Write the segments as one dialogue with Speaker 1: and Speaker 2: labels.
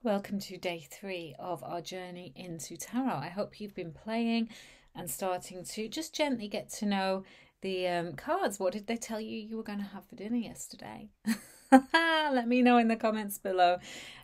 Speaker 1: Welcome to day 3 of our journey into tarot. I hope you've been playing and starting to just gently get to know the cards. What did they tell you you were going to have for dinner yesterday? Let me know in the comments below.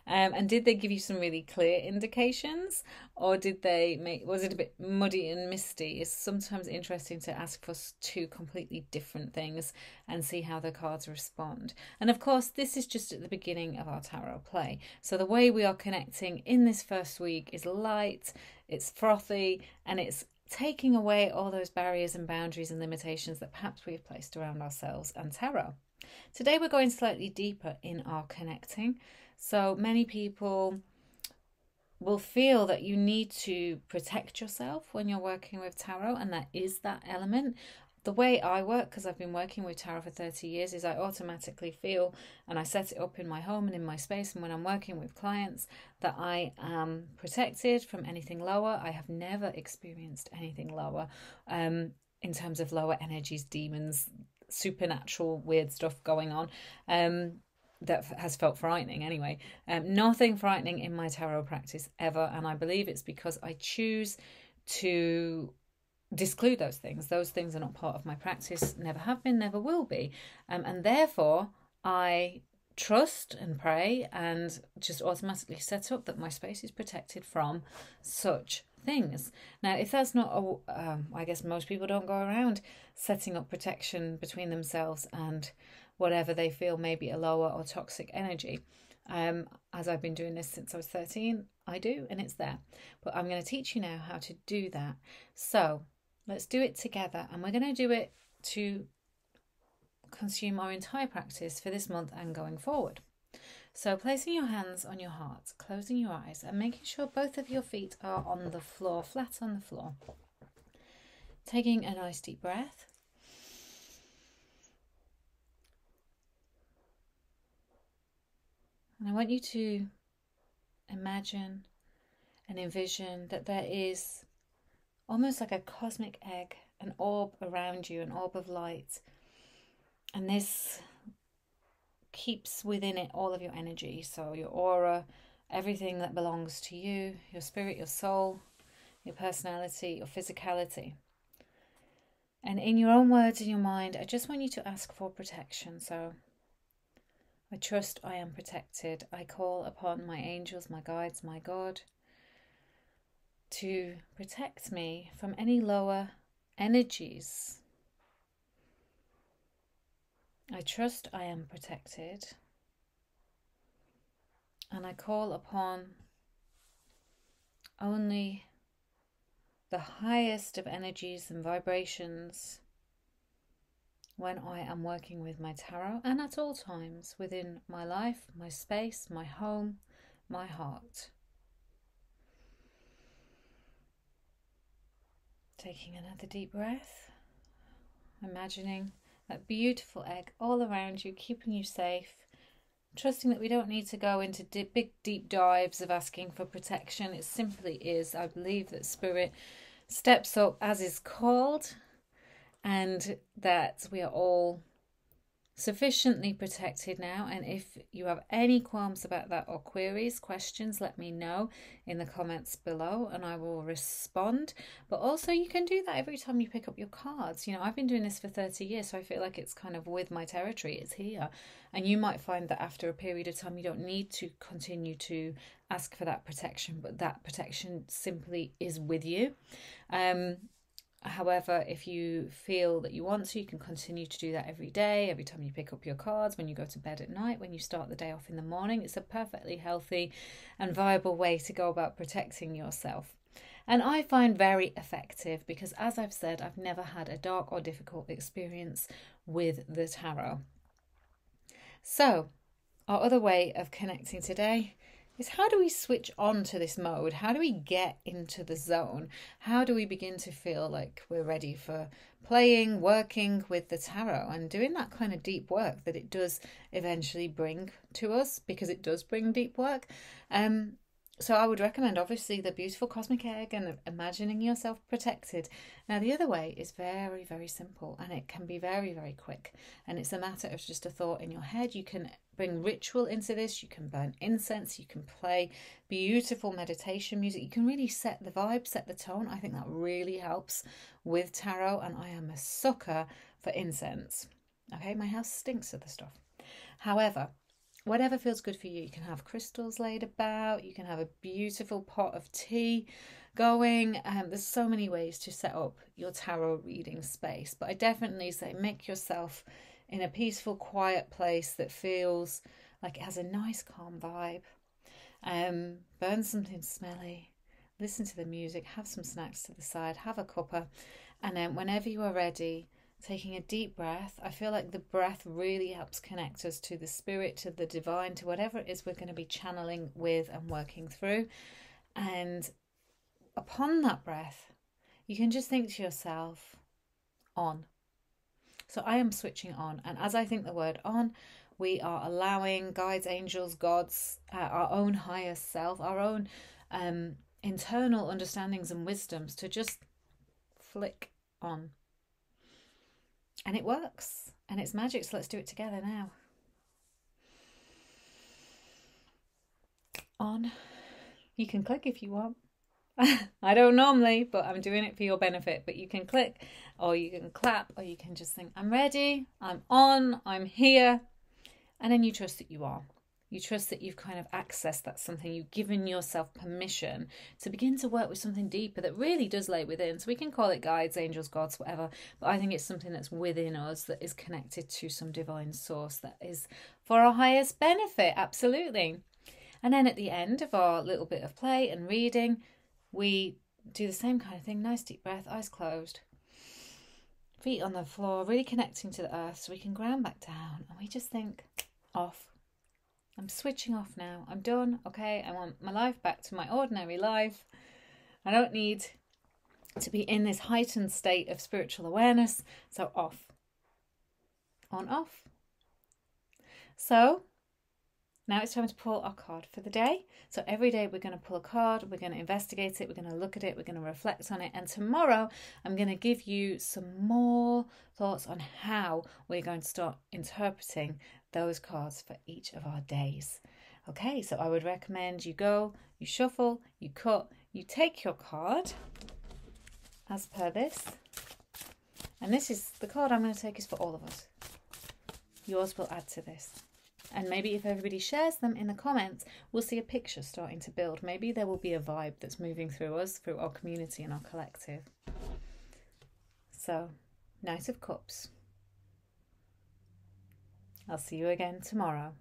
Speaker 1: And did they give you some really clear indications, or was it a bit muddy and misty? It's sometimes interesting to ask for two completely different things and see how the cards respond. And of course, this is just at the beginning of our tarot play. So the way we are connecting in this first week is light, it's frothy, and it's taking away all those barriers and boundaries and limitations that perhaps we've placed around ourselves and tarot. Today we're going slightly deeper in our connecting. So many people will feel that you need to protect yourself when you're working with tarot, and that is that element. The way I work, because I've been working with tarot for 30 years, is I automatically feel, and I set it up in my home and in my space, and when I'm working with clients, that I am protected from anything lower. I have never experienced anything lower in terms of lower energies, demons, supernatural weird stuff going on that has felt frightening anyway. Nothing frightening in my tarot practice ever, and I believe it's because I choose to disclude those things. Those things are not part of my practice, never have been, never will be, and therefore I trust and pray and just automatically set up that my space is protected from such things. Now, if that's not I guess most people don't go around setting up protection between themselves and whatever they feel may be a lower or toxic energy. As I've been doing this since I was 13, I do, and it's there. But I'm going to teach you now how to do that. So let's do it together, and we're going to do it to consume our entire practice for this month and going forward. So placing your hands on your heart, closing your eyes, and making sure both of your feet are on the floor, flat on the floor. Taking a nice deep breath. And I want you to imagine and envision that there is almost like a cosmic egg, an orb around you, an orb of light. And this keeps within it all of your energy, so your aura, everything that belongs to you, your spirit, your soul, your personality, your physicality. And in your own words, in your mind, I just want you to ask for protection. So I trust I am protected. I call upon my angels, my guides, my God, to protect me from any lower energies. I trust I am protected, and I call upon only the highest of energies and vibrations when I am working with my tarot, and at all times within my life, my space, my home, my heart. Taking another deep breath, imagining that beautiful egg all around you, keeping you safe, trusting that we don't need to go into big deep dives of asking for protection. It simply is. I believe that spirit steps up as is called, and that we are all sufficiently protected now. And if you have any qualms about that or queries, questions, let me know in the comments below and I will respond. But also you can do that every time you pick up your cards. You know, I've been doing this for 30 years, so I feel like it's kind of with my territory, it's here. And you might find that after a period of time you don't need to continue to ask for that protection, but that protection simply is with you. However, if you feel that you want to, you can continue to do that every day, every time you pick up your cards, when you go to bed at night, when you start the day off in the morning. It's a perfectly healthy and viable way to go about protecting yourself. And I find very effective because, as I've said, I've never had a dark or difficult experience with the tarot. So, our other way of connecting today is, how do we switch on to this mode? How do we get into the zone? How do we begin to feel like we're ready for playing, working with the tarot and doing that kind of deep work that it does eventually bring to us, because it does bring deep work. So I would recommend, obviously, the beautiful cosmic egg and imagining yourself protected. Now, the other way is very, very simple, and it can be very, very quick. And it's a matter of just a thought in your head. You can bring ritual into this. You can burn incense. You can play beautiful meditation music. You can really set the vibe, set the tone. I think that really helps with tarot, and I am a sucker for incense. Okay, my house stinks of the stuff. However, whatever feels good for you. You can have crystals laid about. You can have a beautiful pot of tea going. There's so many ways to set up your tarot reading space. But I definitely say make yourself in a peaceful, quiet place that feels like it has a nice, calm vibe. Burn something smelly. Listen to the music. Have some snacks to the side. Have a cuppa. And then whenever you are ready, taking a deep breath. I feel like the breath really helps connect us to the spirit, to the divine, to whatever it is we're going to be channeling with and working through. And upon that breath, you can just think to yourself, on. So I am switching on. And as I think the word on, we are allowing guides, angels, gods, our own higher self, our own internal understandings and wisdoms to just flick on. And it works, and it's magic, so let's do it together now. On. You can click if you want. I don't normally, but I'm doing it for your benefit. But you can click, or you can clap, or you can just think, I'm ready, I'm on, I'm here. And then you trust that you are. You trust that you've kind of accessed that something. You've given yourself permission to begin to work with something deeper that really does lay within. So we can call it guides, angels, gods, whatever. But I think it's something that's within us that is connected to some divine source that is for our highest benefit. Absolutely. And then at the end of our little bit of play and reading, we do the same kind of thing. Nice deep breath, eyes closed. Feet on the floor, really connecting to the earth so we can ground back down. And we just think, off. I'm switching off now. I'm done. Okay, I want my life back to my ordinary life. I don't need to be in this heightened state of spiritual awareness. So off. On, off. So now it's time to pull our card for the day. So every day we're going to pull a card, we're going to investigate it, we're going to look at it, we're going to reflect on it. And tomorrow I'm going to give you some more thoughts on how we're going to start interpreting those cards for each of our days. Okay, so I would recommend you go, you shuffle, you cut, you take your card as per this. And this is the card I'm going to take is for all of us. Yours will add to this. And maybe if everybody shares them in the comments, we'll see a picture starting to build. Maybe there will be a vibe that's moving through us, through our community and our collective. So, Knight of Cups. I'll see you again tomorrow.